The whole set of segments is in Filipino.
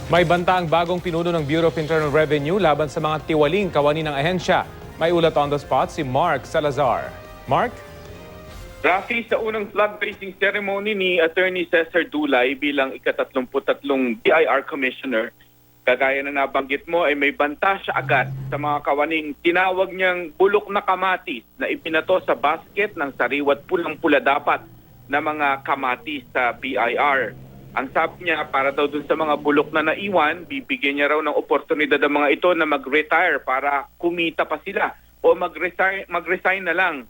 May banta ang bagong pinuno ng Bureau of Internal Revenue laban sa mga tiwaling kawani ng ahensya. May ulat on the spot si Mark Salazar. Mark? Rafi, sa unang flag-raising ceremony ni Attorney Cesar Dulay bilang ika-33 BIR Commissioner, kagaya na nabanggit mo ay may banta siya agad sa mga kawaning tinawag niyang bulok na kamatis na ipinato sa basket ng sariwat pulang-pula dapat na mga kamatis sa BIR. Ang sabi niya, para daw dun sa mga bulok na naiwan, bibigyan niya raw ng oportunidad ang mga ito na mag-retire para kumita pa sila o mag-resign na lang.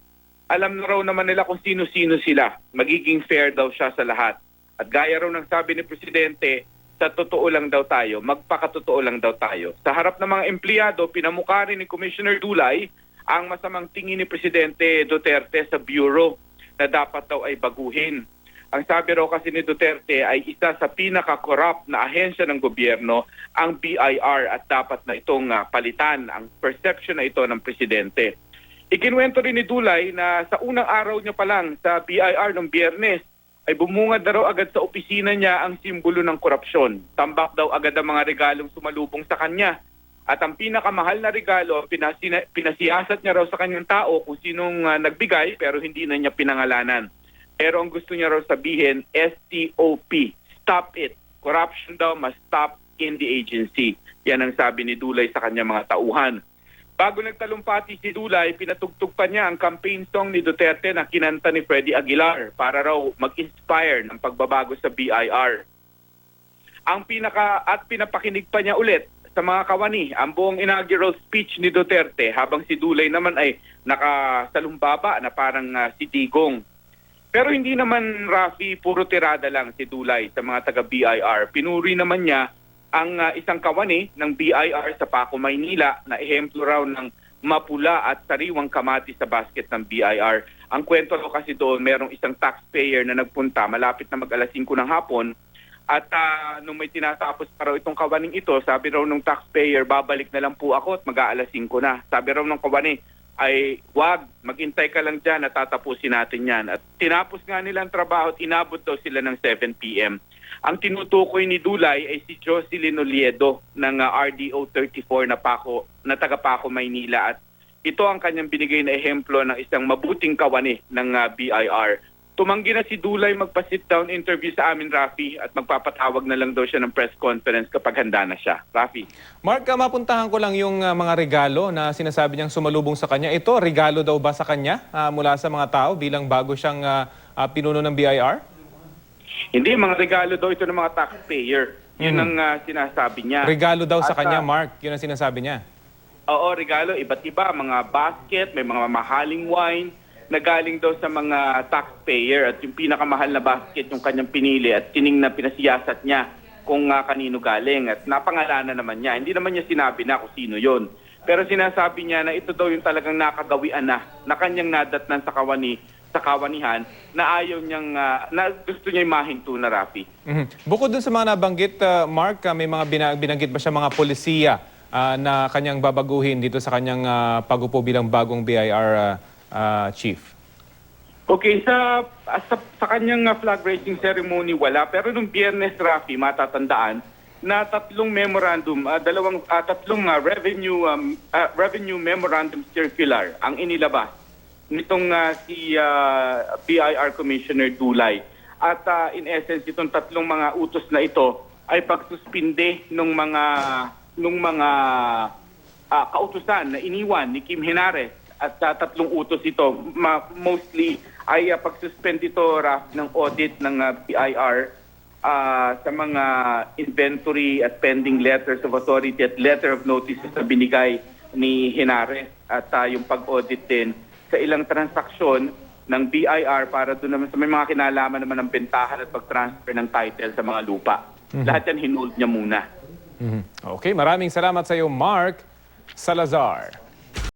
Alam na raw naman nila kung sino-sino sila. Magiging fair daw siya sa lahat. At gaya raw ng sabi ni Presidente, sa totoo lang daw tayo, magpakatotoo lang daw tayo. Sa harap ng mga empleyado, pinamukha rin ni Commissioner Dulay ang masamang tingin ni Presidente Duterte sa Bureau na dapat daw ay baguhin. Ang sabi raw kasi ni Duterte ay isa sa pinaka-corrupt na ahensya ng gobyerno ang BIR at dapat na itong palitan ang perception na ito ng Presidente. Ikinuwento rin ni Dulay na sa unang araw niya pa lang sa BIR ng Biyernes ay bumungad na raw agad sa opisina niya ang simbolo ng korupsyon. Tambak daw agad ang mga regalong sumalubong sa kanya. At ang pinakamahal na regalo, pinasiyasat niya raw sa kanyang tao kung sinong nagbigay pero hindi na niya pinangalanan. Pero ang gusto niya raw sabihin, STOP, stop it. Corruption daw must stop in the agency. Yan ang sabi ni Dulay sa kanyang mga tauhan. Bago nagtalumpati si Dulay, pinatugtog pa niya ang campaign song ni Duterte na kinanta ni Freddy Aguilar para raw mag-inspire ng pagbabago sa BIR. Pinapakinig pa niya ulit sa mga kawani ang buong inaugural speech ni Duterte habang si Dulay naman ay nakasalumbaba na parang si Digong. Pero hindi naman, Rafi, puro tirada lang si Dulay sa mga taga-BIR. Pinuri naman niya ang isang kawani ng BIR sa Paco, Maynila na ehemplo raw ng mapula at sariwang kamatis sa basket ng BIR. Ang kwento raw kasi doon, merong isang taxpayer na nagpunta malapit na mag-alas 5 ng hapon at nung may tinatapos pa raw itong kawaning ito, sabi raw ng taxpayer, babalik na lang po ako at mag-aalas 5 na. Sabi raw ng kawani, ay wag, maghintay ka lang dyan at tatapusin natin yan. At tinapos nga nilang trabaho at inabot daw sila ng 7 p.m. Ang tinutukoy ni Dulay ay si Jocelyn Oliedo ng RDO 34 na taga Paco, Maynila. At ito ang kanyang binigay na ehemplo ng isang mabuting kawani ng BIR. Tumanggi na si Dulay magpa-sit-down interview sa amin, Rafi, at magpapatawag na lang daw siya ng press conference kapag handa na siya. Rafi. Mark, mapuntahan ko lang yung mga regalo na sinasabi niyang sumalubong sa kanya. Ito, regalo daw ba sa kanya mula sa mga tao bilang bago siyang pinuno ng BIR? Hindi, mga regalo daw ito ng mga taxpayer. Yun ang sinasabi niya. Regalo daw sa kanya, Mark. Yun ang sinasabi niya. Oo, regalo. Iba't iba. Mga basket, may mga mamahaling wine na galing daw sa mga taxpayer. At yung pinakamahal na basket yung kanyang pinili at pinasiyasat niya kung kanino galing. At napangalanan naman niya. Hindi naman niya sinabi na kung sino yon. Pero sinasabi niya na ito daw yung talagang nakagawian na kanyang nadatnan sa kawanihan na ayaw niyang, na gusto niya imahinto na, Rafi. Bukod dun sa mga nabanggit, Mark, may mga binanggit ba siya mga polisiya na kanyang babaguhin dito sa kanyang pagupo bilang bagong BIR chief? Okay, sa kanyang flag raising ceremony wala, pero nung Biyernes, Rafi, matatandaan na tatlong revenue memorandum circular ang inilabas nitong si BIR Commissioner Dulay. At in essence, itong tatlong mga utos na ito ay pagsuspinde ng mga kautusan na iniwan ni Kim Henares. At tatlong utos ito, mostly ay pagsuspend ito, Raf, ng audit ng BIR sa mga inventory at pending letters of authority at letter of notices na binigay ni Henares. At yung pag-audit din sa ilang transaksyon ng BIR para doon naman sa may mga kinalaman naman ng bentahan at pag-transfer ng title sa mga lupa. Lahat yan hinold niya muna. Okay, maraming salamat sa iyo, Mark Salazar.